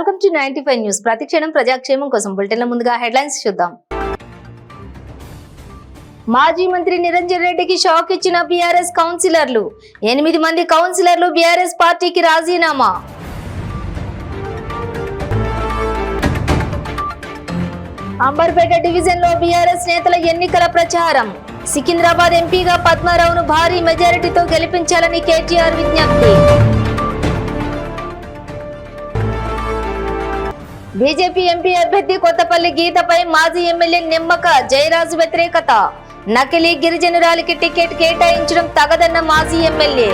Welcome to 95 news. ప్రతిక్షణం ప్రజాక్షేమం కోసం బులెటిన్ల ముందుగా హెడ్లైన్స్ చూద్దాం. మాజీ మంత్రి నిరంజన్ రెడ్డికి షాక్ ఇచ్చిన బీఆర్ఎస్ కౌన్సిలర్లు. 8 మంది కౌన్సిలర్లు బీఆర్ఎస్ పార్టీకి రాజీనామా. అంబర్పేట డివిజన్ లో బీఆర్ఎస్ నేతల ఎన్నికల ప్రచారం. సికింద్రాబాద్ ఎంపీగా పద్మారావును భారీ మెజారిటీతో గెలిపించాలని కేటీఆర్ విజ్ఞప్తి. బీజేపీ ఎంపీ అభ్యర్థి కొత్తపల్లి గీతపై మాజీ ఎమ్మెల్యే నిమ్మక జయరాజు వ్యతిరేకత. నకిలీ గిరిజనురాలికి టికెట్ కేటాయించడం తగదన్న మాజీ ఎమ్మెల్యే.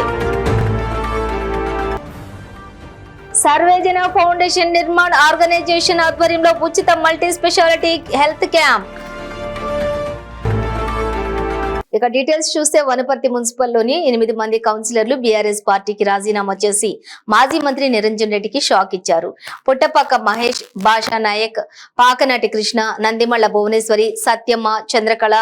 సర్వేజన ఫౌండేషన్ నిర్మాణ్ ఆర్గనైజేషన్ ఆధ్వర్యంలో ఉచిత మల్టీ స్పెషాలిటీ హెల్త్ క్యాంప్. ఇక డీటెయిల్స్ చూస్తే వనపర్తి మున్సిపల్లోని 8 మంది కౌన్సిలర్లు బీఆర్ఎస్ పార్టీకి రాజీనామా చేసి మాజీ మంత్రి నిరంజన్ రెడ్డికి షాక్ ఇచ్చారు. పుట్టపక్క మహేష్, భాషా నాయక్, పాకనాటి కృష్ణ, నందిమళ్ల భువనేశ్వరి, సత్యమ్మ, చంద్రకళ,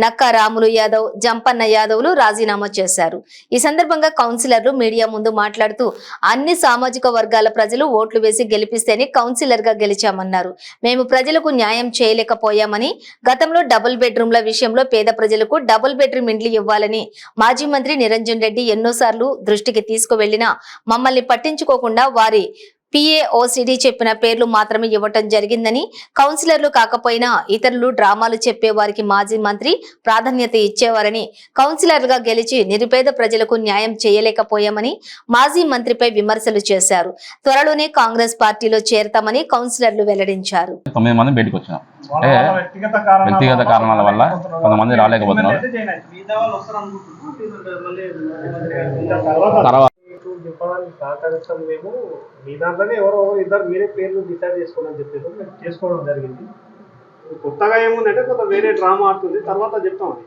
నక్క రాములు యాదవ్, జంపన్న యాదవ్లు రాజీనామా చేశారు. ఈ సందర్భంగా కౌన్సిలర్లు మీడియా ముందు మాట్లాడుతూ అన్ని సామాజిక వర్గాల ప్రజలు ఓట్లు వేసి గెలిపిస్తేనే కౌన్సిలర్ గా గెలిచామన్నారు. మేము ప్రజలకు న్యాయం చేయలేకపోయామని, గతంలో డబుల్ బెడ్రూమ్ల విషయంలో పేద ప్రజలకు డబుల్ బెడ్రూమ్ ఇండ్లు ఇవ్వాలని మాజీ మంత్రి నిరంజన్ రెడ్డి ఎన్నోసార్లు దృష్టికి తీసుకువెళ్లినా మమ్మల్ని పట్టించుకోకుండా వారి PAOCD చెప్పిన పేర్లు మాత్రమే ఇవ్వటం జరిగిందని, కౌన్సిలర్లు కాకపోయినా ఇతరులు డ్రామాలు చెప్పే వారికి మాజీ మంత్రి ప్రాధాన్యత ఇచ్చేవారని, కౌన్సిలర్ గా గెలిచి నిరుపేద ప్రజలకు న్యాయం చేయలేకపోయామని మాజీ మంత్రిపై విమర్శలు చేశారు. త్వరలోనే కాంగ్రెస్ పార్టీలో చేరతామని కౌన్సిలర్లు వెల్లడించారు. 9 మంది బయటకు వచ్చినాం. వ్యక్తిగత కారణాల వల్ల కొంతమంది రాలేకపోతున్నారు. చెప్పడానికి సహకరిస్తాం. మేము మీ దాంట్లోనే ఎవరో ఇద్దరు మీరే పేర్లు డిసైడ్ చేసుకోవాలని చెప్పేసి మేము చేసుకోవడం జరిగింది. కొత్తగా ఏముందంటే కొంత వేరే డ్రామా ఆడుతుంది, తర్వాత చెప్తామని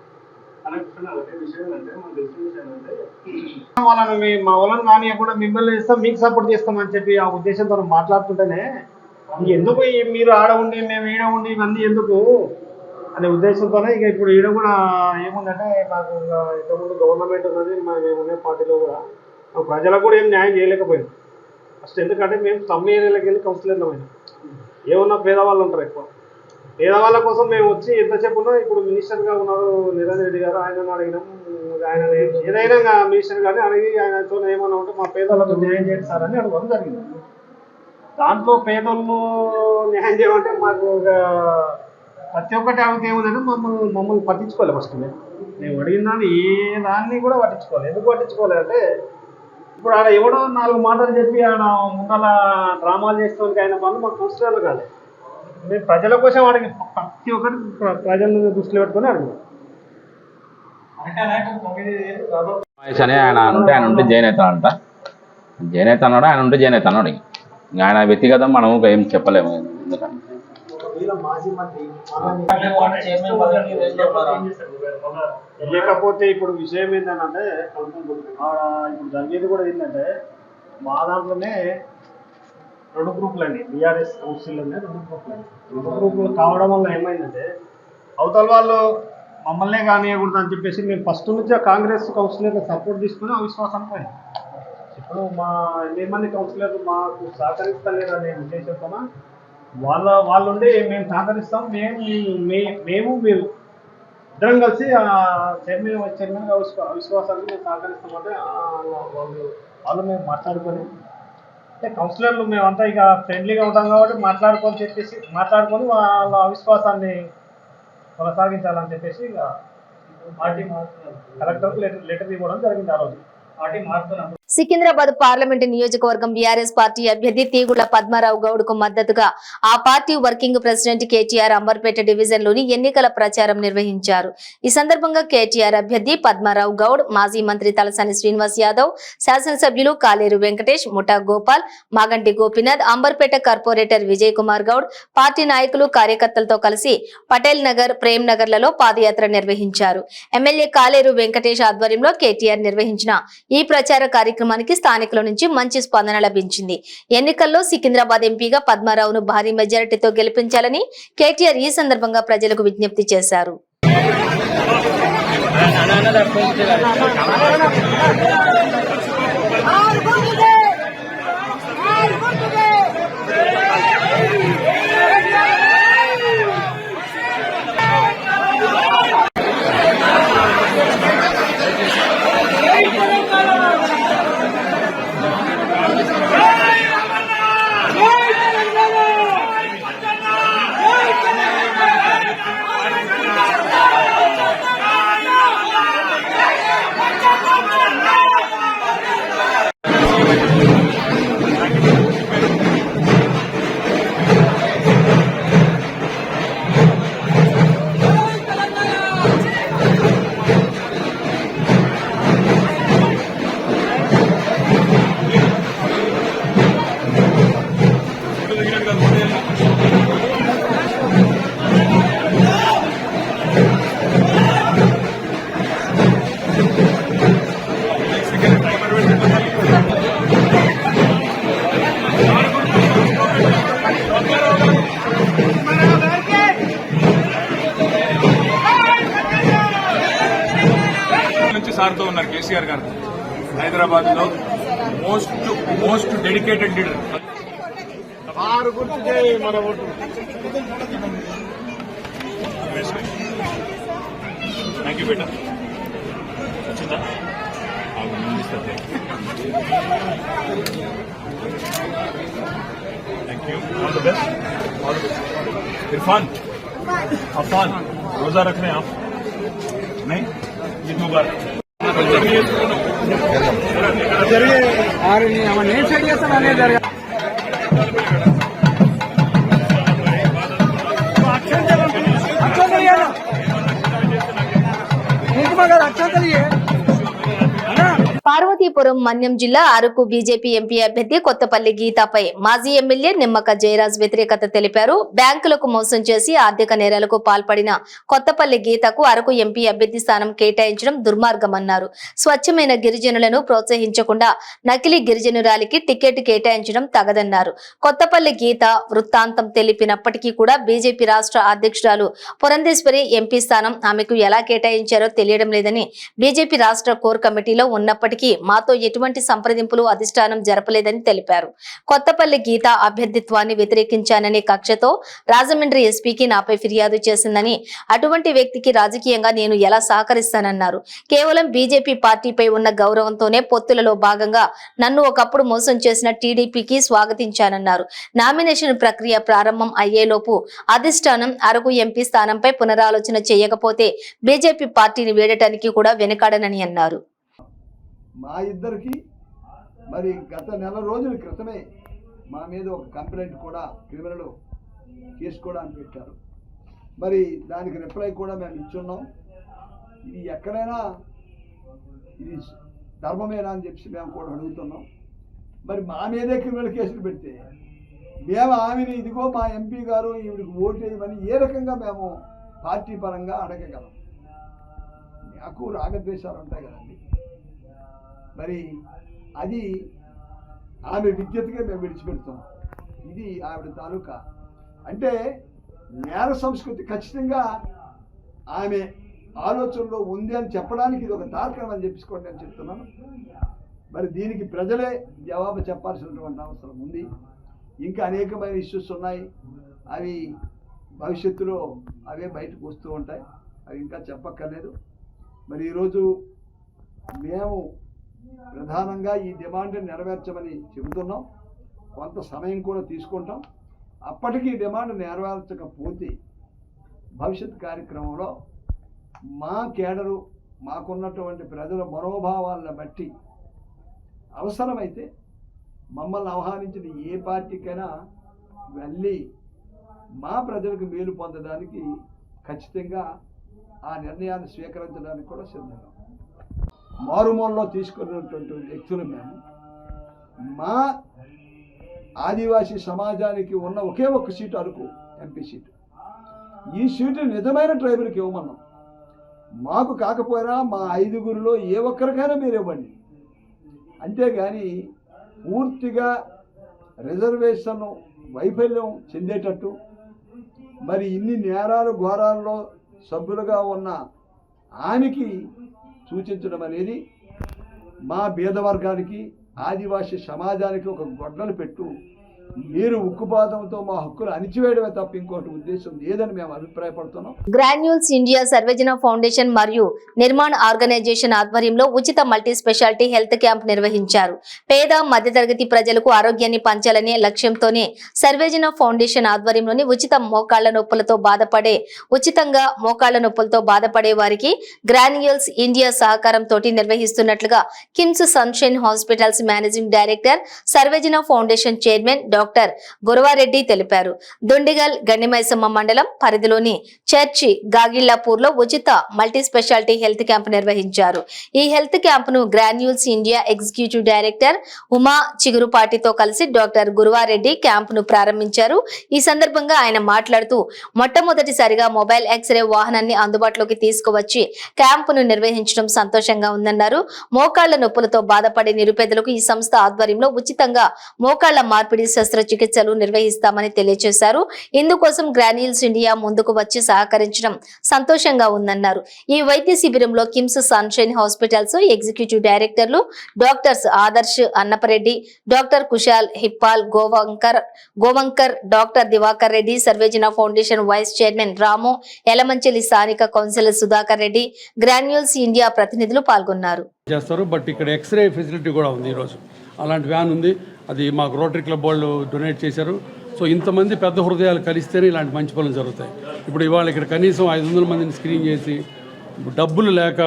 వాళ్ళని మా వాళ్ళని కానీ కూడా మిమ్మల్ని ఇస్తాం, మీకు సపోర్ట్ చేస్తామని చెప్పి ఆ ఉద్దేశంతో మాట్లాడుతుంటేనే ఎందుకు మీరు ఆడ ఉండి మేము ఈడ ఉండి ఇవన్నీ ఎందుకు అనే ఉద్దేశంతోనే ఇక ఇప్పుడు ఈడ కూడా ఏముందంటే మాకు ఇంతకుముందు గవర్నమెంట్ ఉన్నది, మేమున్న పార్టీలో కూడా ప్రజలకు కూడా ఏం న్యాయం చేయలేకపోయింది ఫస్ట్. ఎందుకంటే మేము సమ్ ఏరియాలోకి వెళ్ళి కౌన్సిలర్లు అయినాం. ఏమన్నా పేదవాళ్ళు ఉంటారు, ఎక్కువ పేదవాళ్ళ కోసం మేము వచ్చి ఎంతసేపు ఉన్నా. ఇప్పుడు మినిస్టర్గా ఉన్నారు నిరంజన్ రెడ్డి గారు, ఆయనను అడిగినాం. ఆయన ఏదైనా మినిస్టర్ గారిని అడిగి ఆయనతో ఏమన్నా ఉంటే మా పేదవాళ్ళకు న్యాయం చేయండి సార్ అని అడగడం జరిగింది. దాంట్లో పేదోళ్ళు న్యాయం చేయమంటే మాకు ప్రతి ఒక్కటి ఆమెకి ఏముందంటే మమ్మల్ని పట్టించుకోవాలి. ఫస్ట్ మేము అడిగిన దాన్ని ఏ దాన్ని కూడా పట్టించుకోవాలి. ఎందుకు పట్టించుకోవాలి అంటే ఇప్పుడు ఆడ ఎవడో 4 మాటలు చెప్పి ఆడ ముందల డ్రామాలు చేసేవాళ్ళకి ఆయన పనులు మాకు కౌన్సిలర్లు కాదు. మేము ప్రజల కోసం అడిగి ప్రతి ఒక్కటి ప్రజలను దృష్టిలో పెట్టుకొని అడిగాం. మహేష్ అని ఆయన ఉంటే జయనేత అంట. జయనేత అన్నాడు, ఆయన ఉంటే జయనేత అన్నాడు. ఆయన వ్యక్తిగతం మనం ఏం చెప్పలేము. ఎందుకంటే లేకపోతే ఇప్పుడు విషయం ఏంటంటే ఇప్పుడు జరిగేది కూడా ఏంటంటే మా దాంట్లోనే 2 గ్రూపులు అండి. బీఆర్ఎస్ కౌన్సిల్లోనే 2 గ్రూపులు కావడం వల్ల ఏమైందంటే అవతల వాళ్ళు మమ్మల్నే కానియకూడదు అని చెప్పేసి మేము ఫస్ట్ నుంచి ఆ కాంగ్రెస్ కౌన్సిలర్లు సపోర్ట్ తీసుకుని అవిశ్వాసానికి పోయినాం. ఇప్పుడు మా 8 మంది కౌన్సిలర్లు మాకు సహకరిస్తలేరు అనే ఉద్దేశంతో వాళ్ళుండి మేము సహకరిస్తాం, మేము మీరు ఇద్దరం కలిసి చైర్మన్ అవిశ్వాసాన్ని మేము సహకరిస్తామంటే వాళ్ళు మేము మాట్లాడుకొని, అంటే కౌన్సిలర్లు మేమంతా ఇక ఫ్రెండ్లీగా ఉంటాం కాబట్టి మాట్లాడుకొని వాళ్ళ అవిశ్వాసాన్ని కొనసాగించాలని చెప్పేసి ఇక పార్టీ కలెక్టర్కు లెటర్ ఇవ్వడం జరిగింది. ఆ రోజు పార్టీ మారుతున్నాం. సికింద్రాబాద్ పార్లమెంటు నియోజకవర్గం బీఆర్ఎస్ పార్టీ అభ్యర్థి తీగుళ్ల పద్మారావు గౌడ్ కు మద్దతుగా ఆ party working president KTR Amberpet division లోని ఎన్నికల ప్రచారం నిర్వహించారు. ఈ సందర్భంగా కేటీఆర్ అభ్యర్థి పద్మారావు గౌడ్, మాజీ మంత్రి తలసాని శ్రీనివాస్ యాదవ్, శాసనసభ్యులు కాలేరు వెంకటేష్, ముఠా గోపాల్, మాగంటి గోపీనాథ్, అంబర్పేట కార్పొరేటర్ విజయ్ కుమార్ గౌడ్, పార్టీ నాయకులు కార్యకర్తలతో కలిసి పటేల్ నగర్, ప్రేమ్ నగర్ లలో పాదయాత్ర నిర్వహించారు. ఎమ్మెల్యే కాలేరు వెంకటేష్ ఆధ్వర్యంలో కేటీఆర్ నిర్వహించిన ఈ ప్రచార కార్యక్రమానికి స్థానికుల నుంచి మంచి స్పందన లభించింది. ఎన్నికల్లో సికింద్రాబాద్ ఎంపీగా పద్మారావును భారీ మెజారిటీతో గెలిపించాలని కేటీఆర్ ఈ సందర్భంగా ప్రజలకు విజ్ఞప్తి చేశారు. సార్తో ఉన్నారు, కేసీఆర్ గారు హైదరాబాద్ లో మోస్ట్ డెడికేటెడ్ లీడర్. వారు గుర్తు మన ఓటు. థ్యాంక్ యూ బేటా. వచ్చిందా? Thank you. All the best. All the best. Irfan, Afan, रोजा रख रहे हैं आप? नहीं, ईद मुबारक. పార్వతీపురం మన్యం జిల్లా అరకు బీజేపీ ఎంపీ అభ్యర్థి కొత్తపల్లి గీతాపై మాజీ ఎమ్మెల్యే నిమ్మక జయరాజ్ వ్యతిరేకత తెలిపారు. బ్యాంకులకు మోసం చేసి ఆర్థిక నేరాలకు పాల్పడిన కొత్తపల్లి గీతకు అరకు ఎంపీ అభ్యర్థి స్థానం కేటాయించడం దుర్మార్గమన్నారు. స్వచ్ఛమైన గిరిజనులను ప్రోత్సహించకుండా నకిలీ గిరిజనురాలికి టికెట్ కేటాయించడం తగదన్నారు. కొత్తపల్లి గీత వృత్తాంతం తెలిపినప్పటికీ కూడా బీజేపీ రాష్ట్ర అధ్యక్షురాలు పురంధేశ్వరి ఎంపీ స్థానం ఆమెకు ఎలా కేటాయించారో తెలియడం లేదని, బీజేపీ రాష్ట్ర కోర్ కమిటీలో ఉన్నప్పటికీ మాతో ఎటువంటి సంప్రదింపులు అధిష్టానం జరపలేదని తెలిపారు. కొత్తపల్లి గీత అభ్యర్థిత్వాన్ని వ్యతిరేకించాననే కక్షతో రాజమండ్రి ఎస్పీకి నాపై ఫిర్యాదు చేసిందని, అటువంటి వ్యక్తికి రాజకీయంగా నేను ఎలా సహకరిస్తానన్నారు. కేవలం బీజేపీ పార్టీపై ఉన్న గౌరవంతోనే పొత్తులలో భాగంగా నన్ను ఒకప్పుడు మోసం చేసిన టీడీపీకి స్వాగతించానన్నారు. నామినేషన్ ప్రక్రియ ప్రారంభం అయ్యేలోపు అధిష్టానం అరకు ఎంపీ స్థానంపై పునరాలోచన చేయకపోతే బీజేపీ పార్టీని వీడటానికి కూడా వెనుకాడనని అన్నారు. మా ఇద్దరికి మరి గత నెల రోజుల క్రితమే మా మీద ఒక కంప్లైంట్ కూడా క్రిమినల్ కేసు కూడా అని పెట్టారు. మరి దానికి రిప్లై కూడా మేము ఇచ్చున్నాం. ఇది ఎక్కడైనా ఇది ధర్మమేనా అని చెప్పి మేము కూడా అడుగుతున్నాం. మరి మా మీదే క్రిమినల్ కేసులు పెడితే మేము ఆమెని ఇదిగో మా ఎంపీ గారు ఈవిడికి ఓటు వేయమని ఏ రకంగా మేము పార్టీ పరంగా అడగగలం? నాకు రాగద్వేషాలు ఉంటాయి కదండి. మరి అది ఆమె విజ్ఞతగా మేము విడిచిపెడుతున్నాం. ఇది ఆవిడ తాలూకా అంటే నేర సంస్కృతి ఖచ్చితంగా ఆమె ఆలోచనలో ఉంది అని చెప్పడానికి ఇది ఒక తార్కం అని చెప్పుకోండి అని చెప్తున్నాను. మరి దీనికి ప్రజలే జవాబు చెప్పాల్సినటువంటి అవసరం ఉంది. ఇంకా అనేకమైన ఇష్యూస్ ఉన్నాయి. అవి భవిష్యత్తులో అవే బయటకు వస్తూ ఉంటాయి. అవి ఇంకా చెప్పక్కర్లేదు. మరి ఈరోజు మేము ప్రధానంగా ఈ డిమాండ్ని నెరవేర్చమని చెబుతున్నాం. కొంత సమయం కూడా తీసుకుంటాం. అప్పటికీ డిమాండ్ నెరవేర్చకపోతే భవిష్యత్ కార్యక్రమంలో మా కేడరు మాకున్నటువంటి ప్రజల మనోభావాలను బట్టి అవసరమైతే మమ్మల్ని ఆహ్వానించిన ఏ పార్టీకైనా వెళ్ళి మా ప్రజలకు మేలు పొందడానికి ఖచ్చితంగా ఆ నిర్ణయాన్ని స్వీకరించడానికి కూడా సిద్ధంగా మారుమూలలో తీసుకున్నటువంటి వ్యక్తులు మేము. మా ఆదివాసీ సమాజానికి ఉన్న ఒకే ఒక్క సీటు అరకు ఎంపీ సీటు. ఈ సీటు నిజమైన ట్రైబల్కి ఇవ్వమన్నాం. మాకు కాకపోయినా మా 5గురిలో ఏ ఒక్కరికైనా మీరు ఇవ్వండి. అంతేగాని పూర్తిగా రిజర్వేషన్ వైఫల్యం చెందేటట్టు మరి ఇన్ని నేరాలు ఘోరాల్లో సభ్యులుగా ఉన్న ఆమెకి సూచించడం అనేది మా బీద వర్గానికి ఆదివాసీ సమాజానికి ఒక గొడ్డలు పెట్టు. మీరు ఉక్కుపాదంతో మా హక్కులు అణిచివేయడమే తప్ప ఇంకోటి ఉద్దేశం లేదని మేము అభిప్రాయపడుతున్నాం. గ్రాన్యూల్స్ ఇండియా సర్వజన ఫౌండేషన్ మరియు నిర్మాణ్ ఆర్గనైజేషన్ ఆధ్వర్యంలో ఉచిత మల్టీ స్పెషాలిటీ హెల్త్ క్యాంప్ నిర్వహించారు. పేద మధ్యతరగతి ప్రజలకు ఆరోగ్యాన్ని పంచాలనే లక్ష్యంతోనే సర్వజన ఫౌండేషన్ ఆధ్వర్యంలోని ఉచితంగా మోకాళ్ల నొప్పులతో బాధపడే వారికి గ్రాన్యూల్స్ ఇండియా సహకారంతో నిర్వహిస్తున్నట్లుగా KIMS Sunshine hospitals managing director Sarvajana foundation chairman doctor Guravareddy తెలిపారు. దొండిగల్ గండిమైసమ్మ మండలం పరిధిలోని చర్చి గాగిళ్లాపూర్ లో ఉచిత మల్టీ స్పెషాలిటీ హెల్త్ క్యాంప్ నిర్వహించారు. ఈ హెల్త్ క్యాంప్ ను గ్రాన్యూల్స్ ఇండియా ఎగ్జిక్యూటివ్ డైరెక్టర్ ఉమా చిగురుపాటితో కలిసి డాక్టర్ గురవారెడ్డి క్యాంప్ ను ప్రారంభించారు. ఈ సందర్భంగా ఆయన మాట్లాడుతూ మొట్టమొదటిసారిగా మొబైల్ ఎక్స్రే వాహనాన్ని అందుబాటులోకి తీసుకువచ్చి క్యాంప్ ను నిర్వహించడం సంతోషంగా ఉందన్నారు. మోకాళ్ల నొప్పులతో బాధపడే నిరుపేదలకు ఈ సంస్థ ఆధ్వర్యంలో ఉచితంగా మోకాళ్ల మార్పిడి శస్త్రచికిత్సలు నిర్వహిస్తామని తెలియజేశారు. ఇందుకోసం గ్రాన్యూల్స్ ఇండియా ముందుకు వచ్చి సహకరించడం సంతోషంగా ఉందన్నారు. ఈ వైద్య శిబిరంలో కిమ్స్ సన్షైన్ హాస్పిటల్స్ ఎగ్జిక్యూటివ్ డైరెక్టర్లు doctors Adarsh Annapareddy, doctor Kushal Hippal Govankar, doctor Diwakar Reddy, Sarvajana foundation vice chairman Ramu, Elamanchili స్థానిక కౌన్సిలర్ సుధాకర్ రెడ్డి, గ్రాన్యూల్స్ ఇండియా ప్రతినిధులు పాల్గొన్నారు. చేస్తారు. బట్ ఇక్కడ ఎక్స్రే ఫెసిలిటీ కూడా ఉంది. ఈరోజు అలాంటి వ్యాన్ ఉంది. అది మాకు రోటరీ క్లబ్ వాళ్ళు డొనేట్ చేశారు. సో ఇంతమంది పెద్ద హృదయాలు కలిస్తేనే ఇలాంటి మంచి పనులు జరుగుతాయి. ఇప్పుడు ఇవాళ ఇక్కడ కనీసం 500 మందిని స్క్రీన్ చేసి డబ్బులు లేక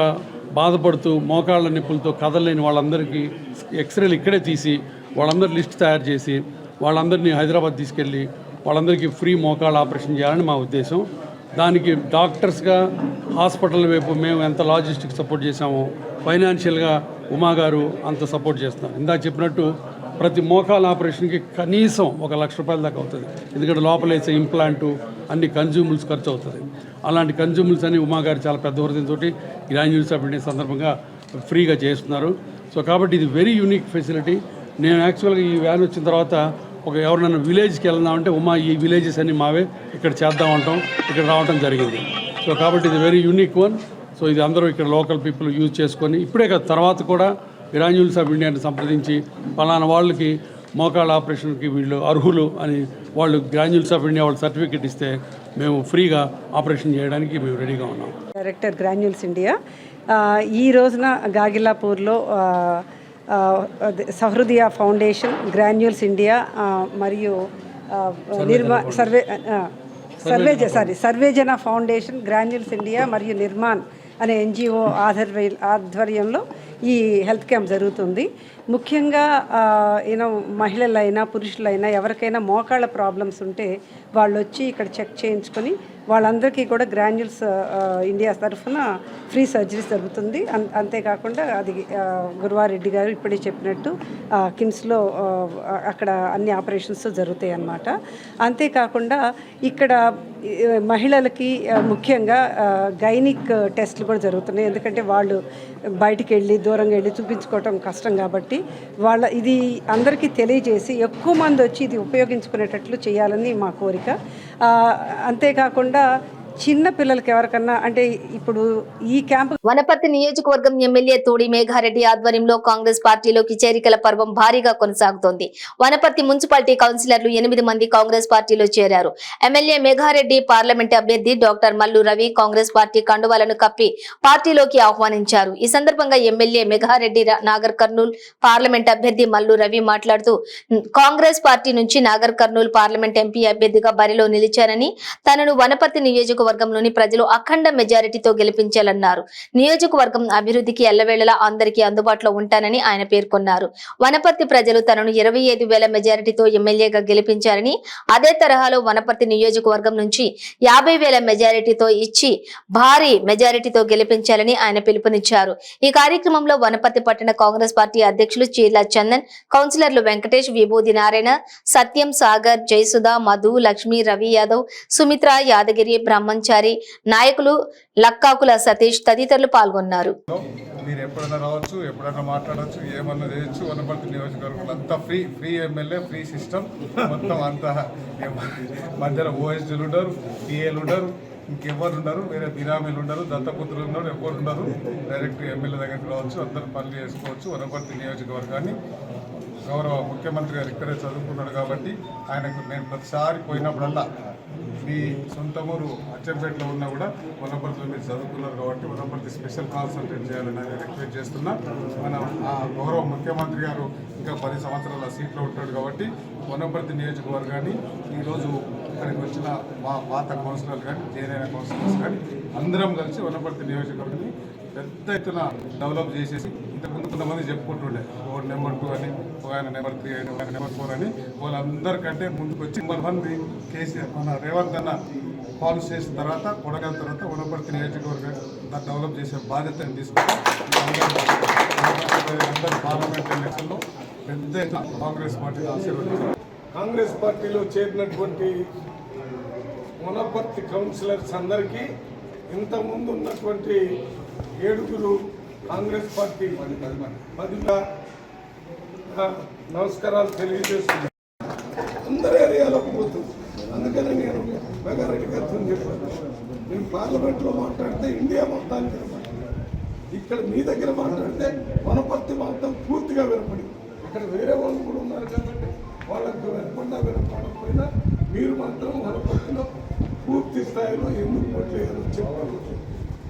బాధపడుతూ మోకాళ్ళ నొప్పులతో కదలలేని వాళ్ళందరికీ ఎక్స్రేలు ఇక్కడే తీసి వాళ్ళందరి లిస్ట్ తయారు చేసి వాళ్ళందరినీ హైదరాబాద్ తీసుకెళ్ళి వాళ్ళందరికీ ఫ్రీ మోకాళ్ళ ఆపరేషన్ చేయాలని మా ఉద్దేశం. దానికి డాక్టర్స్గా హాస్పిటల్ వైపు మేము ఎంత లాజిస్టిక్ సపోర్ట్ చేశామో ఫైనాన్షియల్గా ఉమా గారు అంత సపోర్ట్ చేస్తున్నారు. ఇందాక చెప్పినట్టు ప్రతి మోకాల ఆపరేషన్కి కనీసం 1 లక్ష రూపాయల దాకా అవుతుంది. ఎందుకంటే లోపల వేసే ఇంప్లాంటు అన్ని కన్జ్యూమబుల్స్ ఖర్చు అవుతుంది. అలాంటి కన్జ్యూమబుల్స్ అని ఉమా గారు చాలా పెద్ద హృదయంతో గ్రాన్యూల్స్ ఆఫ్ ఇండియా సందర్భంగా ఫ్రీగా చేస్తున్నారు. సో కాబట్టి ఇది వెరీ యూనిక్ ఫెసిలిటీ. నేను యాక్చువల్గా ఈ వ్యాన్ వచ్చిన తర్వాత ఎవరినైనా విలేజ్కి వెళ్దామంటే ఉమా ఈ విలేజెస్ అన్ని మావే, ఇక్కడ చేద్దామంటాం, ఇక్కడ రావడం జరిగింది. సో కాబట్టి ఇది వెరీ యూనిక్ వన్. సో ఇది అందరూ ఇక్కడ లోకల్ పీపుల్ యూజ్ చేసుకొని ఇప్పుడే కదా తర్వాత కూడా గ్రాన్యూల్స్ ఆఫ్ ఇండియాని సంప్రదించి పలానా వాళ్ళకి మోకాళ్ళ ఆపరేషన్కి వీళ్ళు అర్హులు అని వాళ్ళు గ్రాన్యూల్స్ ఆఫ్ ఇండియా వాళ్ళు సర్టిఫికేట్ ఇస్తే మేము ఫ్రీగా ఆపరేషన్ చేయడానికి మేము రెడీగా ఉన్నాం. డైరెక్టర్ గ్రాన్యూల్స్ ఇండియా ఈ రోజున గాగిలాపూర్లో సహృదయ ఫౌండేషన్, గ్రాన్యూల్స్ ఇండియా మరియు సర్వేజన ఫౌండేషన్, గ్రాన్యూల్స్ ఇండియా మరియు నిర్మాణ్ అనే ఎన్జిఓ ఆధ్వర్యంలో ఈ హెల్త్ క్యాంప్ జరుగుతుంది. ముఖ్యంగా మహిళలైనా పురుషులైనా ఎవరికైనా మోకాళ్ళ ప్రాబ్లమ్స్ ఉంటే వాళ్ళు వచ్చి ఇక్కడ చెక్ చేయించుకొని వాళ్ళందరికీ కూడా గ్రాన్యూల్స్ ఇండియా తరఫున ఫ్రీ సర్జరీస్ జరుగుతుంది. అంతేకాకుండా అది గురువారెడ్డి గారు ఇప్పుడే చెప్పినట్టు కిమ్స్లో అక్కడ అన్ని ఆపరేషన్స్ జరుగుతాయి అన్నమాట. అంతేకాకుండా ఇక్కడ మహిళలకి ముఖ్యంగా గైనిక్ టెస్ట్లు కూడా జరుగుతున్నాయి. ఎందుకంటే వాళ్ళు బయటికి వెళ్ళి దూరంగా వెళ్ళి చూపించుకోవటం కష్టం కాబట్టి ఇది అందరికీ తెలియజేసి ఎక్కువ మంది వచ్చి ఇది ఉపయోగించుకునేటట్లు చేయాలని మా కోరిక. అంతేకాకుండా చిన్న పిల్లలకి ఎవరికన్నా అంటే ఇప్పుడు ఈ క్యాంపు వనపర్తి నియోజకవర్గం ఎమ్మెల్యే తోడి మేఘారెడ్డి ఆధ్వర్యంలో కాంగ్రెస్ పార్టీలోకి చేరికల పర్వం భారీగా కొనసాగుతోంది. వనపర్తి మున్సిపాలిటీ కౌన్సిలర్లు 8 మంది కాంగ్రెస్ పార్టీలో చేరారు. ఎమ్మెల్యే మేఘారెడ్డి పార్లమెంట్ అభ్యర్థి డాక్టర్ మల్లు రవి కాంగ్రెస్ పార్టీ కండువాలను కప్పి పార్టీలోకి ఆహ్వానించారు. ఈ సందర్భంగా ఎమ్మెల్యే మేఘారెడ్డి నాగర్ కర్నూల్ పార్లమెంట్ అభ్యర్థి మల్లు రవి మాట్లాడుతూ కాంగ్రెస్ పార్టీ నుంచి నాగర్ కర్నూల్ పార్లమెంట్ ఎంపీ అభ్యర్థిగా బరిలో నిలిచారని, తనను వనపర్తి నియోజకవర్గంలోని ప్రజలు అఖండ మెజారిటీతో గెలిపించాలన్నారు. నియోజకవర్గం అభివృద్ధికి ఎల్లవేళలా అందరికీ అందుబాటులో ఉంటానని ఆయన పేర్కొన్నారు. వనపర్తి ప్రజలు తనను 25,000 మెజారిటీతో ఎమ్మెల్యేగా గెలిపించారని, అదే తరహాలో వనపర్తి నియోజకవర్గం నుంచి 50,000 మెజారిటీతో ఇచ్చి భారీ మెజారిటీతో గెలిపించాలని ఆయన పిలుపునిచ్చారు. ఈ కార్యక్రమంలో వనపర్తి పట్టణ కాంగ్రెస్ పార్టీ అధ్యక్షులు చీర్ల చందన్, కౌన్సిలర్లు వెంకటేష్, విభూది నారాయణ, సత్యం, సాగర్, జయసుధ, మధు, లక్ష్మి, రవి యాదవ్, సుమిత్ర, యాదగిరి, బ్రహ్మంచారి, నాయకులు లక్కాకుల సతీష్ తదితరులు పాల్గొన్నారు. మీరు ఎప్పుడైనా రావచ్చు, ఎప్పుడైనా మాట్లాడవచ్చు, ఏమన్నా చేయొచ్చు. వనపర్తి నియోజకవర్గంలో అంతా ఫ్రీ ఎమ్మెల్యే, ఫ్రీ సిస్టమ్ మొత్తం అంతా. మధ్యలో ఓఎస్డీలు ఉండరు, టీఏలు ఉండరు, ఇంకెవ్వరు ఉండరు, వేరే బిరామీలు ఉండరు, దత్తపుత్రులు ఉన్నారు, ఎవరు ఉండరు. డైరెక్ట్ ఎమ్మెల్యే దగ్గరికి రావచ్చు, అందరూ పనులు చేసుకోవచ్చు. వనపర్తి నియోజకవర్గాన్ని గౌరవ ముఖ్యమంత్రి గారు ఇక్కడే చదువుకున్నాడు కాబట్టి ఆయనకు నేను ప్రతిసారి పోయినప్పుడల్లా మీ సొంత ఊరు అచ్చంపేటలో ఉన్నా కూడా వనపర్తిలో మీరు చదువుకున్నారు కాబట్టి వనపర్తి స్పెషల్ కాన్సన్ట్రేట్ చేయాలని రిక్వెస్ట్ చేస్తున్నా. మన గౌరవ ముఖ్యమంత్రి గారు ఇంకా 10 సంవత్సరాల సీట్లో ఉంటాడు కాబట్టి వనపర్తి నియోజకవర్గాన్ని ఈరోజు ఇక్కడికి వచ్చిన మా పాత కౌన్సిలర్లు కానీ జేఎన్ఐ కౌన్సిలర్స్ కానీ అందరం కలిసి వనపర్తి నియోజకవర్గాన్ని పెద్ద ఎత్తున డెవలప్ చేసేసి ఇంతకుముందు కొంతమంది చెప్పుకుంటుండే ఓ నెంబర్ 2 అని, ఒక ఆయన నెంబర్ 3 అని, ఒక నెంబర్ 4 అని. వాళ్ళందరికంటే ముందుకు వచ్చి కొంతమంది కేసీఆర్ మన రేవంత్ అన్న పాలసీ చేసిన తర్వాత కొడగల తర్వాత వనపర్తి నియోజకవర్గం దాన్ని డెవలప్ చేసే బాధ్యతను తీసుకుంటాం. అందరి పార్లమెంట్ ఎలక్షన్లో పెద్ద ఎత్తున కాంగ్రెస్ పార్టీని ఆశీర్వదించారు. కాంగ్రెస్ పార్టీలో చేరినటువంటి వనపర్తి కౌన్సిలర్స్ అందరికీ ఇంతకుముందు ఉన్నటువంటి 7 కాంగ్రెస్ పార్టీ 10 నమస్కారాలు తెలియజేస్తున్నారు. మెగారెడ్డి గారితో చెప్పాను. నేను పార్లమెంట్లో మాట్లాడితే ఇండియా మొత్తానికి వినపడింది. ఇక్కడ మీ దగ్గర మాట్లాడితే వనపర్తి మొత్తం పూర్తిగా వినపడింది. ఇక్కడ వేరే వాళ్ళు కూడా ఉన్నారు కాబట్టి వాళ్ళకు వినపడినా వినపడకపోయినా మీరు మాత్రం వనపర్తిలో పూర్తి స్థాయిలో ఎందుకు కొట్టలేరు చెప్పారు.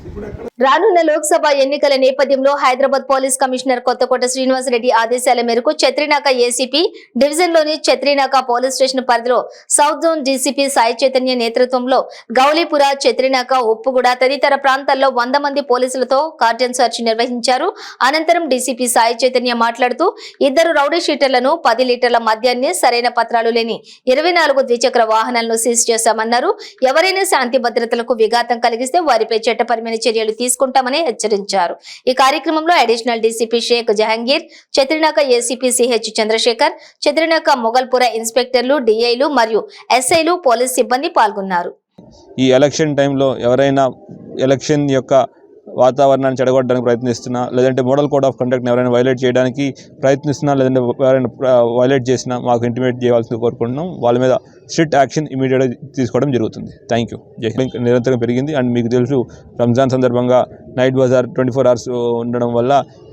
ఇప్పుడు ఎక్కడ రానున్న లోక్సభ ఎన్నికల నేపథ్యంలో హైదరాబాద్ పోలీస్ కమిషనర్ కొత్తకోట శ్రీనివాసరెడ్డి ఆదేశాల మేరకు చత్రినాక ఏసీపీ డివిజన్లోని చత్రినాక పోలీస్ స్టేషన్ పరిధిలో south zone DCP Sai Chaitanya నేతృత్వంలో గౌలీపుర, చత్రినాక, ఉప్పుగూడ తదితర ప్రాంతాల్లో 100 మంది పోలీసులతో కార్డన్ సెర్చ్ నిర్వహించారు. అనంతరం డీసీపీ సాయి చైతన్య మాట్లాడుతూ 2 రౌడీ షీటర్లను, 10 లీటర్ల మద్యాన్ని, సరైన పత్రాలు లేని 24 ద్విచక్ర వాహనాలను సీజ్ చేశామన్నారు. ఎవరైనా శాంతి భద్రతలకు విఘాతం కలిగిస్తే వారిపై చట్టపరమైన చర్యలు తీసుకుంటామని హెచ్చరించారు. ఈ కార్యక్రమంలో additional DCP Sheikh Jahangir, Chatrinaka ACP CH Chandrasekhar, Chatrinaka Mogalpura ఇన్స్పెక్టర్లు, డిఐలు మరియు ఎస్ఐలు, పోలీస్ సిబ్బంది పాల్గొన్నారు. ఈ ఎలక్షన్ టైంలో ఎవరైనా ఎలక్షన్ యొక్క వాతావరణాన్ని చెడగొట్టడానికి ప్రయత్నిస్తున్నా, లేదంటే మోడల్ కోడ్ ఆఫ్ కండక్ట్ని ఎవరైనా వైలేట్ చేయడానికి ప్రయత్నిస్తున్నా, లేదంటే ఎవరైనా వైలేట్ చేసినా మాకు ఇంటిమేట్ చేయాల్సింది కోరుకుంటున్నాం. వాళ్ళ మీద స్ట్రిక్ట్ యాక్షన్ ఇమీడియట్గా తీసుకోవడం జరుగుతుంది. Thank you. నిరంతరం పెరిగింది. అండ్ మీకు తెలుసు రంజాన్ సందర్భంగా నైట్ బజార్ 24 hours ఉండడం వల్ల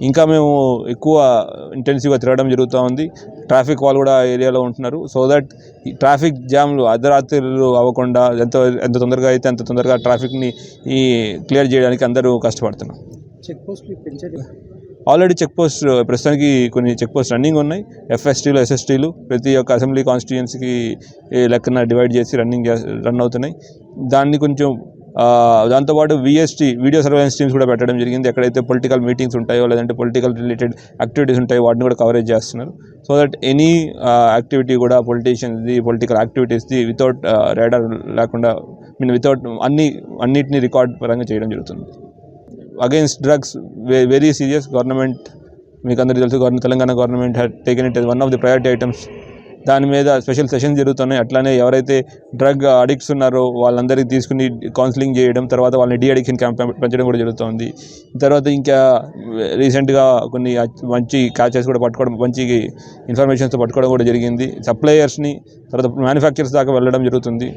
ఇంకా మేము ఎక్కువ ఇంటెన్సివ్గా తిరగడం జరుగుతూ ఉంది. ట్రాఫిక్ వాళ్ళు కూడా ఏరియాలో ఉంటున్నారు. సో దట్ ఈ ట్రాఫిక్ జామ్లు అర్ధరాత్రులు అవ్వకుండా ఎంత తొందరగా అయితే అంత తొందరగా ట్రాఫిక్ని క్లియర్ చేయడానికి అందరూ కష్టపడుతున్నాం. ఆల్రెడీ చెక్ పోస్ట్ ప్రస్తుతానికి కొన్ని చెక్ పోస్ట్ రన్నింగ్ ఉన్నాయి. ఎఫ్ఎస్టీలు, ఎస్ఎస్టీలు ప్రతి ఒక్క అసెంబ్లీ కాన్స్టిట్యుయెన్సీకి లెక్కన డివైడ్ చేసి రన్ అవుతున్నాయి. దాన్ని కొంచెం దాంతోపాటు విఎస్టీ వీడియో సర్వేలెన్స్ టీమ్స్ కూడా పెట్టడం జరిగింది. ఎక్కడైతే పొలిటికల్ మీటింగ్స్ ఉంటాయో, లేదంటే పొలిటికల్ రిలేటెడ్ యాక్టివిటీస్ ఉంటాయో వాటిని కూడా కవరేజ్ చేస్తున్నారు. సో దట్ ఎనీ యాక్టివిటీ కూడా పొలిటీషియన్స్ది, పొలిటికల్ యాక్టివిటీస్ది వితౌట్ రేడార్ లేకుండా వితౌట్ అన్నిటిని రికార్డ్ పరంగా చేయడం జరుగుతుంది. Against drugs very serious. Government మీకు అందరికీ తెలుసు, Telangana government had taken it as one of the priority items. దాని మీద స్పెషల్ సెషన్స్ జరుగుతున్నాయి. అట్లానే ఎవరైతే డ్రగ్ అడిక్ట్స్ ఉన్నారో వాళ్ళందరికీ తీసుకుని కౌన్సిలింగ్ చేయడం, తర్వాత వాళ్ళని డీ అడిక్షన్ క్యాంప్ పెంచడం కూడా జరుగుతుంది. తర్వాత ఇంకా రీసెంట్గా కొన్ని మంచి క్యాచెస్ కూడా పట్టుకోవడం, మంచి ఇన్ఫర్మేషన్స్తో పట్టుకోవడం కూడా జరిగింది. సప్లయర్స్ని తర్వాత మ్యానుఫ్యాక్చర్స్ దాకా వెళ్ళడం జరుగుతుంది.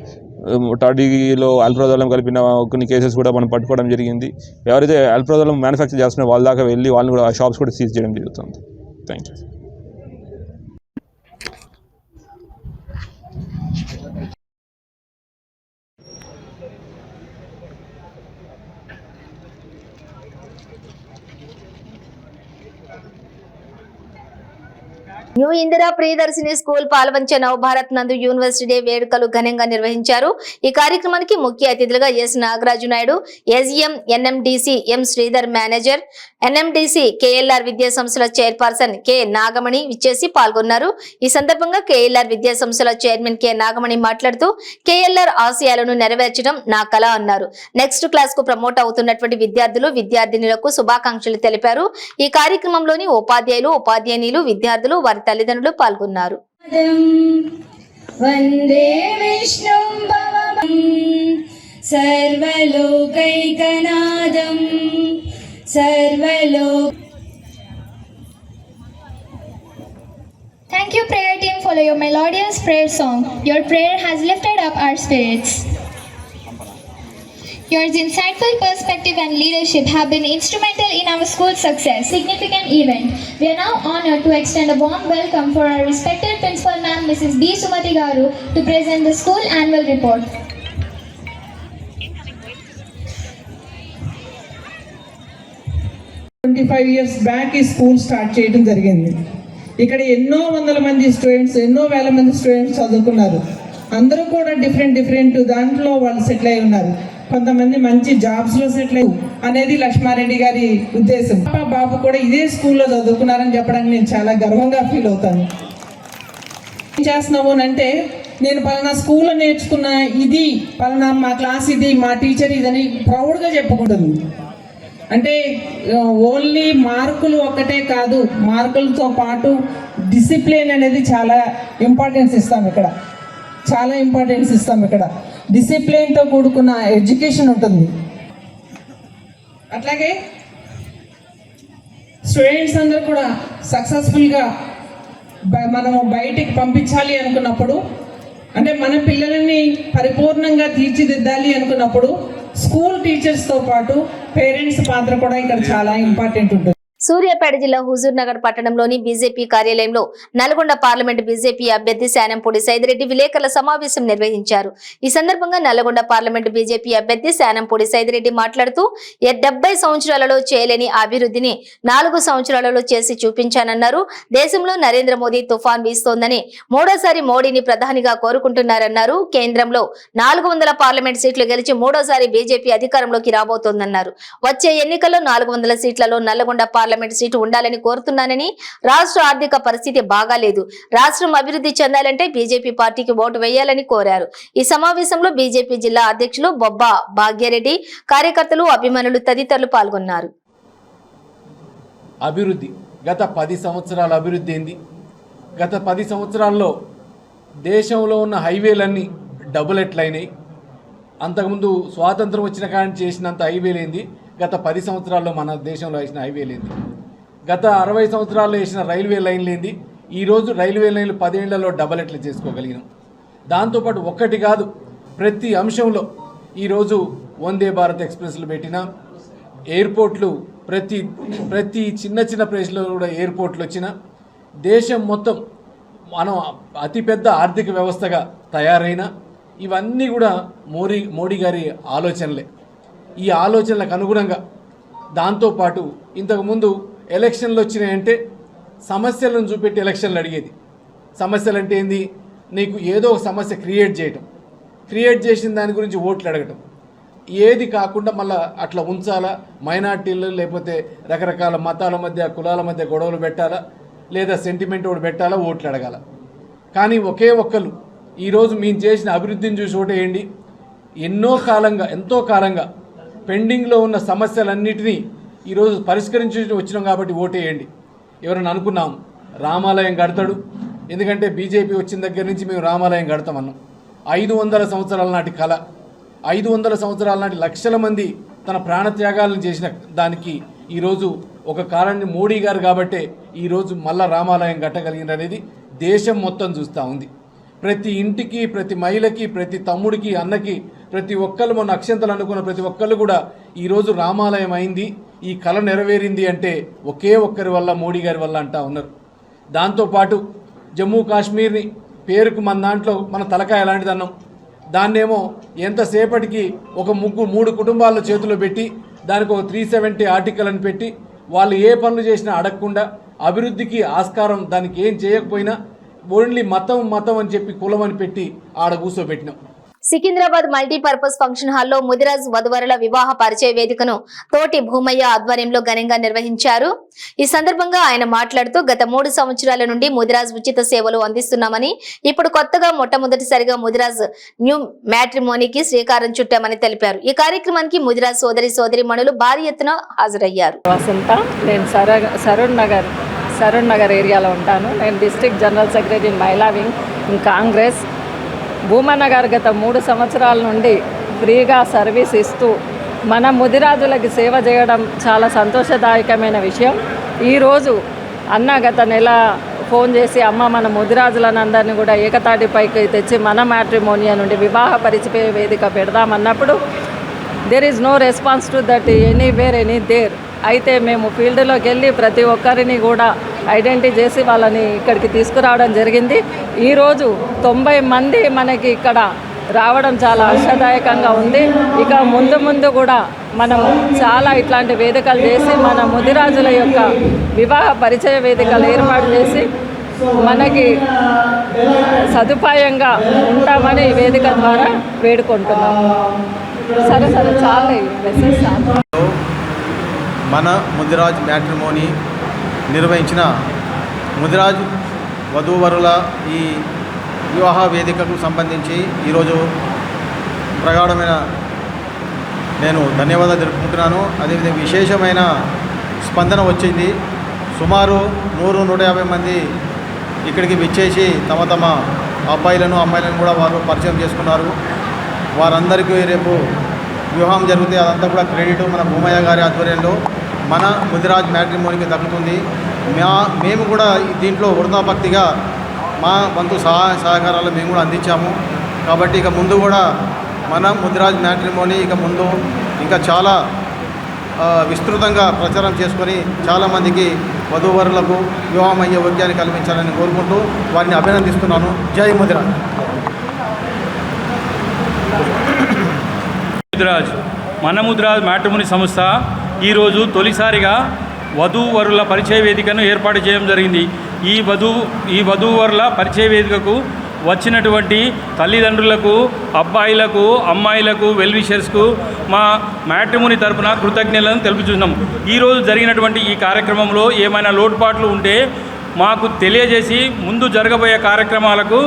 టాడీలో ఆల్ప్రోజోలం కలిపిన కొన్ని కేసెస్ కూడా మనం పట్టుకోవడం జరిగింది. ఎవరైతే ఆల్ప్రోజోలం మ్యానుఫ్యాక్చర్ చేస్తున్నారో వాళ్ళ దాకా వెళ్ళి వాళ్ళని కూడా ఆ షాప్స్ కూడా సీజ్ చేయడం జరుగుతుంది. Thank you. New Indira Priyadarshini school Palvancha Navabharat నందు యూనివర్సిటీ డే వేడుకలు ఘనంగా నిర్వహించారు. ఈ కార్యక్రమానికి ముఖ్య అతిథులుగా S Nagaraju Naidu, SM NMDC M Sridhar manager, NMDC KLR విద్యా సంస్థల చైర్పర్సన్ కె నాగమణి విచ్చేసి పాల్గొన్నారు. ఈ సందర్భంగా కేఎల్ఆర్ విద్యా సంస్థల చైర్మన్ కె నాగమణి మాట్లాడుతూ కేఎల్ఆర్ ఆశయాలను నెరవేర్చడం నా కళ అన్నారు. నెక్స్ట్ క్లాస్ కు ప్రమోట్ అవుతున్నటువంటి విద్యార్థులు, విద్యార్థినులకు శుభాకాంక్షలు తెలిపారు. ఈ కార్యక్రమంలోని ఉపాధ్యాయులు, ఉపాధ్యాయులు, విద్యార్థులు, వారి తల్లిదండ్రులు పాల్గొన్నారు. వందే విష్ణుం భవం సర్వలోకైకనాథం సర్వలోక. Thank you, prayer team, for your melodious prayer song. Your prayer has lifted up our spirits. Your insightful perspective and leadership have been instrumental in our school's success. Significant event. We are now honored to extend a warm welcome for our respected Principal Ma'am, Mrs. B. Sumati Garu, to present the school annual report. 25 years back ఈ school start చేయడం జరిగింది. ఇక్కడ ఎన్నో వందల మంది students, ఎన్నో వేల మంది స్టూడెంట్స్ చదువుకున్నారు. అందరూ కూడా డిఫరెంట్ దాంట్లో వాళ్ళు సెటిల్ అయి ఉన్నారు. కొంతమంది మంచి జాబ్స్లో సెటిల్ అయ్యి అనేది లక్ష్మారెడ్డి గారి ఉద్దేశం. బాబు కూడా ఇదే స్కూల్లో చదువుకున్నారని చెప్పడానికి నేను చాలా గర్వంగా ఫీల్ అవుతాను. ఏం చేస్తున్నావు అంటే, నేను పలానా స్కూల్లో నేర్చుకున్న ఇది, పలానా మా క్లాస్ ఇది, మా టీచర్ ఇదని ప్రౌడ్గా చెప్పుకుంటుంది. అంటే ఓన్లీ మార్కులు ఒక్కటే కాదు, మార్కులతో పాటు డిసిప్లిన్ అనేది చాలా ఇంపార్టెన్స్ ఇస్తాం ఇక్కడ. డిసిప్లిన్తో కూడుకున్న ఎడ్యుకేషన్ ఉంటుంది. అట్లాగే స్టూడెంట్స్ అందరూ కూడా సక్సెస్ఫుల్గా మనము బయటికి పంపించాలి అనుకున్నప్పుడు అంటే మన పిల్లలని పరిపూర్ణంగా తీర్చిదిద్దాలి అనుకున్నప్పుడు స్కూల్ టీచర్స్తో పాటు పేరెంట్స్ పాత్ర కూడా ఇక్కడ చాలా ఇంపార్టెంట్ ఉంటుంది. సూర్యాపేట జిల్లా హుజూర్ నగర్ పట్టణంలోని బీజేపీ కార్యాలయంలో నల్గొండ పార్లమెంట్ బీజేపీ అభ్యర్థి శానంపూడి సైదిరెడ్డి విలేకరుల సమావేశం నిర్వహించారు. ఈ సందర్భంగా నల్గొండ పార్లమెంట్ బీజేపీ అభ్యర్థి శానంపూడి సైదిరెడ్డి మాట్లాడుతూ 70 సంవత్సరాలలో చేయలేని అభివృద్ధిని 4 సంవత్సరాలలో చేసి చూపించానన్నారు. దేశంలో నరేంద్ర మోదీ తుఫాన్ వీస్తోందని మూడోసారి మోడీని ప్రధానిగా కోరుకుంటున్నారన్నారు. కేంద్రంలో 400 పార్లమెంట్ సీట్లు గెలిచి మూడోసారి బీజేపీ అధికారంలోకి రాబోతోందన్నారు. వచ్చే ఎన్నికల్లో 400 సీట్లలో నల్గొండ పార్లమెంట్ సీటు ఉండాలని కోరుతున్నానని, రాష్ట్ర ఆర్థిక పరిస్థితి బాగాలేదు, రాష్ట్రం అభివృద్ధి చెందాలంటే బీజేపీ పార్టీకి ఓటు వేయాలని కోరారు. ఈ సమావేశంలో బీజేపీ జిల్లా అధ్యక్షులు బొబ్బా భాగ్యరెడ్డి, కార్యకర్తలు, అభిమానులు తదితరులు పాల్గొన్నారు. అభివృద్ధి గత 10 సంవత్సరాల అభివృద్ధి ఏంది? గత 10 సంవత్సరాల్లో దేశంలో ఉన్న హైవేలన్నీ డబుల్ ఎట్లయినాయి. అంతకుముందు స్వాతంత్రం వచ్చిన కాడి చేసినంత హైవేలేంది గత 10 సంవత్సరాల్లో మన దేశంలో వేసిన హైవేలేంది. గత 60 సంవత్సరాల్లో వేసిన రైల్వే లైన్లేంది. ఈరోజు రైల్వే లైన్లు 10 ఏళ్లలో డబల్ ఎట్లా చేసుకోగలిగినాం. దాంతోపాటు ఒక్కటి కాదు, ప్రతి అంశంలో ఈరోజు వందే భారత్ ఎక్స్ప్రెస్లు పెట్టినా, ఎయిర్పోర్ట్లు ప్రతి చిన్న చిన్న ప్లేస్లో కూడా ఎయిర్పోర్ట్లు వచ్చిన, దేశం మొత్తం మనం అతిపెద్ద ఆర్థిక వ్యవస్థగా తయారైన, ఇవన్నీ కూడా మోడీ గారి ఆలోచనలే. ఈ ఆలోచనలకు అనుగుణంగా దాంతోపాటు ఇంతకుముందు ఎలక్షన్లు వచ్చినాయంటే సమస్యలను చూపెట్టి ఎలక్షన్లు అడిగేది. సమస్యలు అంటే ఏంది? నీకు ఏదో ఒక సమస్య క్రియేట్ చేసిన దాని గురించి ఓట్లు అడగటం. ఏది కాకుండా మళ్ళీ అట్లా ఉంచాలా, మైనార్టీలు లేకపోతే రకరకాల మతాల మధ్య కులాల మధ్య గొడవలు పెట్టాలా, లేదా సెంటిమెంట్ ఒకటి పెట్టాలా, ఓట్లు అడగాల. కానీ ఒకే ఒక్కరు ఈరోజు మేము చేసిన అభివృద్ధిని చూసి ఓటేయండి, ఎంతో కాలంగా పెండింగ్లో ఉన్న సమస్యలన్నిటినీ ఈరోజు పరిష్కరించి వచ్చినాం కాబట్టి ఓటేయండి. ఎవరైనా అనుకున్నాం రామాలయం కడతాడు, ఎందుకంటే బీజేపీ వచ్చిన దగ్గర నుంచి మేము రామాలయం కడతామన్నాం. 500 సంవత్సరాల నాటి కళ, 500 సంవత్సరాల నాటి లక్షల మంది తన ప్రాణత్యాగాలను చేసిన దానికి ఈరోజు ఒక కారణం మోడీ గారు కాబట్టే ఈరోజు మళ్ళా రామాలయం కట్టగలిగినది దేశం మొత్తం చూస్తూ ఉంది. ప్రతి ఇంటికి, ప్రతి మహిళకి, ప్రతి తమ్ముడికి, అన్నకి, ప్రతి ఒక్కళ్ళు మొన్న అక్షంతలు అనుకున్న ప్రతి ఒక్కళ్ళు కూడా ఈరోజు రామాలయం అయింది, ఈ కళ నెరవేరింది అంటే ఒకే ఒక్కరి వల్ల, మోడీ గారి వల్ల అంటా ఉన్నారు. దాంతోపాటు జమ్మూ కాశ్మీర్ని పేరుకు మన దాంట్లో మన తలకాయ ఎలాంటిది అన్నాం, దాన్నేమో ఎంతసేపటికి ఒక 3 కుటుంబాల చేతిలో పెట్టి దానికి ఒక 370 ఆర్టికల్ అని పెట్టి వాళ్ళు ఏ పనులు చేసినా అడగకుండా, అభివృద్ధికి ఆస్కారం దానికి ఏం చేయకపోయినా ఓన్లీ మతం అని చెప్పి కులం అని పెట్టి ఆడ కూర్చోబెట్టినాం. సికింద్రాబాద్ మల్టీపర్పస్ ఫంక్షన్ హాల్లో ముదిరాజ్ వధువరుల వివాహ పరిచయ వేదికను తోటి భూమయ్య ఆధ్వర్యంలో ఘనంగా నిర్వహించారు. ఈ సందర్భంగా ఆయన మాట్లాడుతూ గత 3 సంవత్సరాల నుండి ముదిరాజ్ ఉచిత సేవలు అందిస్తున్నామని, ఇప్పుడు కొత్తగా మొట్టమొదటిసారిగా ముదిరాజ్ న్యూ మ్యాట్రిమోనీకి శ్రీకారం చుట్టామని తెలిపారు. ఈ కార్యక్రమానికి ముదిరాజ్ సోదరిమణులు భారీ ఎత్తున హాజరయ్యారు. నేను సరూర్ నగర్ ఏరియాలో ఉంటాను. నేను డిస్ట్రిక్ట్ జనరల్ సెక్రటరీ మహిళా వింగ్ ఇన్ కాంగ్రెస్. భూమన్న గారు గత 3 సంవత్సరాల నుండి ఫ్రీగా సర్వీస్ ఇస్తూ మన ముదిరాజులకి సేవ చేయడం చాలా సంతోషదాయకమైన విషయం. ఈరోజు అన్న గత నెల ఫోన్ చేసి, అమ్మ మన ముదిరాజులందరినీ కూడా ఏకతాటిపైకి తెచ్చి మన మ్యాట్రిమోనియా నుండి వివాహ పరిచయ వేదిక పెడదామన్నప్పుడు there is no response to that anywhere any there. అయితే మేము ఫీల్డ్లోకి వెళ్ళి ప్రతి ఒక్కరిని కూడా ఐడెంటిఫై చేసి వాళ్ళని ఇక్కడికి తీసుకురావడం జరిగింది. ఈరోజు 90 మంది మనకి ఇక్కడ రావడం చాలా ఆశాదాయకంగా ఉంది. ఇక ముందు కూడా మనం చాలా ఇట్లాంటి వేదికలు చేసి మన ముదిరాజుల యొక్క వివాహ పరిచయ వేదికలు ఏర్పాటు చేసి మనకి సదుపాయంగా ఉంటామని ఈ వేదిక ద్వారా వేడుకుంటున్నాం. సరే చాలా మెసేజ్. మన ముదిరాజ్ మ్యాట్రిమోనీ నిర్వహించిన ముదిరాజ్ వధూవరుల ఈ వివాహ వేదికకు సంబంధించి ఈరోజు ప్రగాఢమైన నేను ధన్యవాదాలు తెలుపుకుంటున్నాను. అదేవిధంగా విశేషమైన స్పందన వచ్చింది. సుమారు 100-150 మంది ఇక్కడికి విచ్చేసి తమ అమ్మాయిలను కూడా వారు పరిచయం చేసుకున్నారు. వారందరికీ రేపు వివాహం జరిగితే అదంతా కూడా క్రెడిట్ మన భూమయ్య గారి ఆధ్వర్యంలో మన ముదిరాజ్ మ్యాట్రిమోనీకి దక్కుతుంది. మేము కూడా దీంట్లో వృధాభక్తిగా మా వంతు సహాయ సహకారాలు మేము కూడా అందించాము. కాబట్టి ఇక ముందు కూడా మన ముదిరాజ్ మ్యాట్రిమోనీ ఇక ముందు ఇంకా చాలా విస్తృతంగా ప్రచారం చేసుకొని చాలామందికి వధూవరులకు వివాహమయ్యే యోగ్యాన్ని కల్పించాలని కోరుకుంటూ వారిని అభినందిస్తున్నాను. జై ముదిరాజ్. మన ముదిరాజ్ మ్యాట్రిమోనీ సంస్థ ఈరోజు తొలిసారిగా వధూవరుల పరిచయ వేదికను ఏర్పాటు చేయడం జరిగింది. ఈ వధూవరుల పరిచయ వేదికకు వచ్చినటువంటి తల్లిదండ్రులకు, అబ్బాయిలకు, అమ్మాయిలకు, వెల్ విషర్స్కు మా మ్యాట్రిమోనీ తరపున కృతజ్ఞతలను తెలుపుతున్నాం. ఈరోజు జరిగినటువంటి ఈ కార్యక్రమంలో ఏమైనా లోటుపాట్లు ఉంటే మాకు తెలియజేసి ముందు జరగబోయే కార్యక్రమాలకు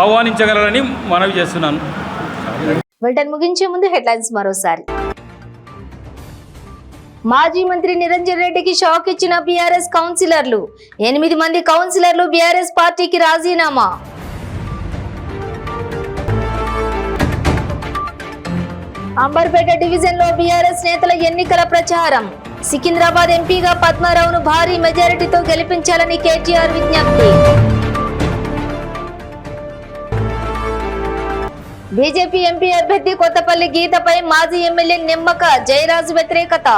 ఆహ్వానించగలరని మనవి చేస్తున్నాను. బులెటిన్ ముగించే ముందు హెడ్లైన్స్ మరోసారి. మాజీ మంత్రి నిరంజన్ రెడ్డికి షాక్ ఇచ్చిన బీఆర్ఎస్ కౌన్సిలర్లు. 8 మంది కౌన్సిలర్లు బీఆర్ఎస్ పార్టీకి రాజీనామా. అంబర్పేట డివిజన్ లో బీఆర్ఎస్ నేతల ఎన్నికల ప్రచారం. సికింద్రాబాద్ ఎంపీగా పద్మారావును భారీ మెజారిటీతో గెలిపించాలని కేటీఆర్ విజ్ఞప్తి. బీజేపీ ఎంపీ అభ్యర్థి కొత్తపల్లి గీతపై మాజీ ఎమ్మెల్యే నిమ్మక జయరాజు వ్యతిరేకత.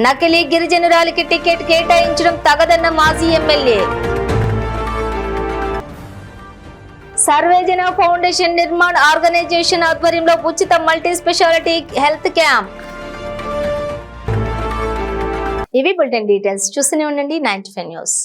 నకిలీ గిరిజనురాలికి టికెట్ కేటాయించడం తగదన్న మాజీ ఎమ్మెల్యే. సర్వేజన ఫౌండేషన్ నిర్మాణ్ ఆర్గనైజేషన్ ఆధ్వర్యంలో ఉచిత మల్టీ స్పెషాలిటీ హెల్త్ క్యాంప్. ఇవి బులెటిన్ డీటెయిల్స్. చూస్తూనే ఉండండి 95 న్యూస్.